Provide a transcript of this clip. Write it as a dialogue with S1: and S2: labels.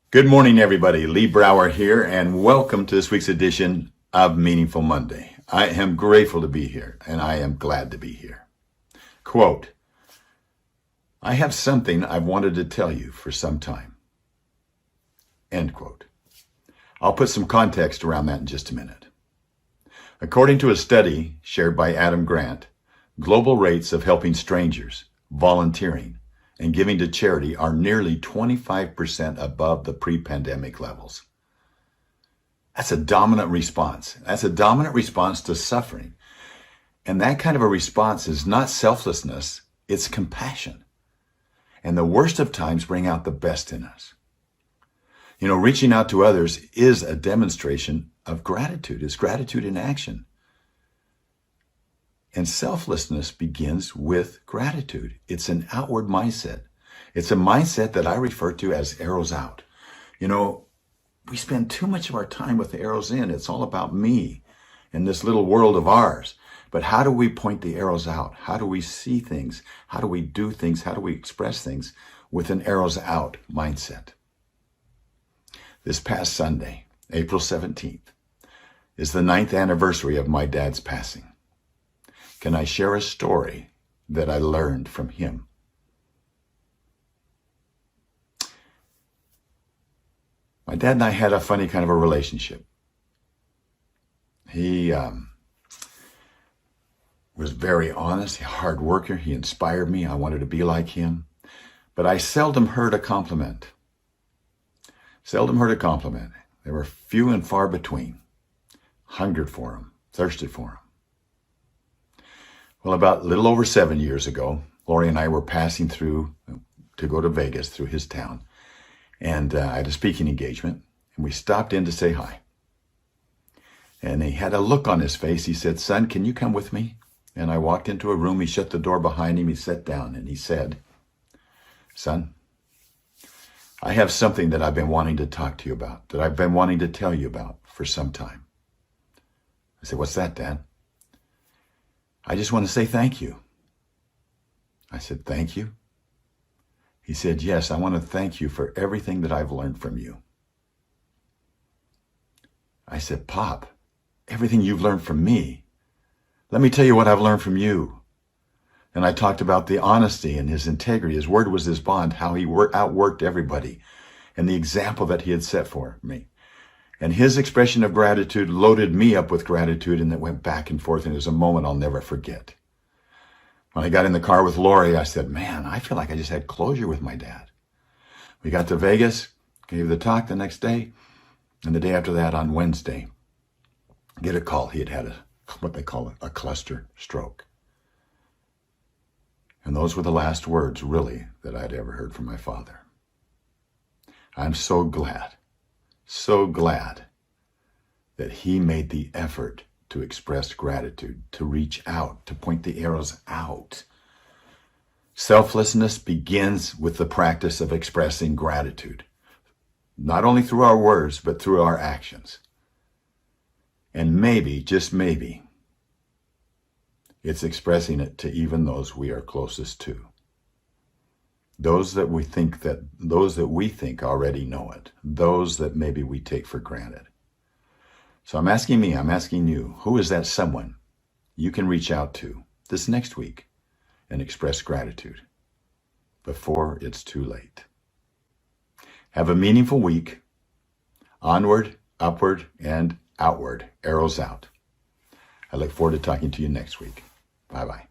S1: Good morning, everybody. Lee Brower here, and welcome to this week's edition of Meaningful Monday. I am grateful to be here, and I am glad to be here. Quote, I have something I've wanted to tell you for some time. End quote. I'll put some context around that in just a minute. According to a study shared by Adam Grant, global rates of helping strangers, volunteering, and giving to charity are nearly 25% above the pre-pandemic levels. That's a dominant response. That's a dominant response to suffering. And that kind of a response is not selflessness, it's compassion. And the worst of times bring out the best in us. You know, reaching out to others is a demonstration of gratitude. It's gratitude in action. And selflessness begins with gratitude. It's an outward mindset. It's a mindset that I refer to as arrows out. You know, we spend too much of our time with the arrows in. It's all about me and this little world of ours. But how do we point the arrows out? How do we see things? How do we do things? How do we express things with an arrows out mindset? This past Sunday, April 17th, is the 9th anniversary of my dad's passing. Can I share a story that I learned from him? My dad and I had a funny kind of a relationship. He was very honest, a hard worker. He inspired me. I wanted to be like him. But I seldom heard a compliment. Seldom heard a compliment. They were few and far between. Hungered for him, thirsted for him. Well, about a little over 7 years ago, Lori and I were passing through to go to Vegas through his town. And I had a speaking engagement, and we stopped in to say hi. And he had a look on his face. He said, son, can you come with me? And I walked into a room. He shut the door behind him. He sat down, and he said, son, I have something that I've been wanting to talk to you about, that I've been wanting to tell you about for some time. I said, what's that, Dad? I just want to say thank you. I said, thank you? He said, yes, I want to thank you for everything that I've learned from you. I said, Pop, everything you've learned from me. Let me tell you what I've learned from you. And I talked about the honesty and his integrity. His word was his bond, how he outworked everybody, and the example that he had set for me. And his expression of gratitude loaded me up with gratitude, and it went back and forth, and it was a moment I'll never forget. When I got in the car with Lori, I said, man, I feel like I just had closure with my dad. We got to Vegas, gave the talk the next day, and the day after that, on Wednesday, get a call. He had had what they call a cluster stroke. And those were the last words, really, that I'd ever heard from my father. I'm so glad that he made the effort to express gratitude, to reach out, to point the arrows out. Selflessness begins with the practice of expressing gratitude, not only through our words, but through our actions. And maybe, just maybe, it's expressing it to even those we are closest to. Those that we think already know it. Those that maybe we take for granted. So I'm asking you, who is that someone you can reach out to this next week and express gratitude before it's too late? Have a meaningful week. Onward, upward, and outward. Arrows out. I look forward to talking to you next week. Bye-bye.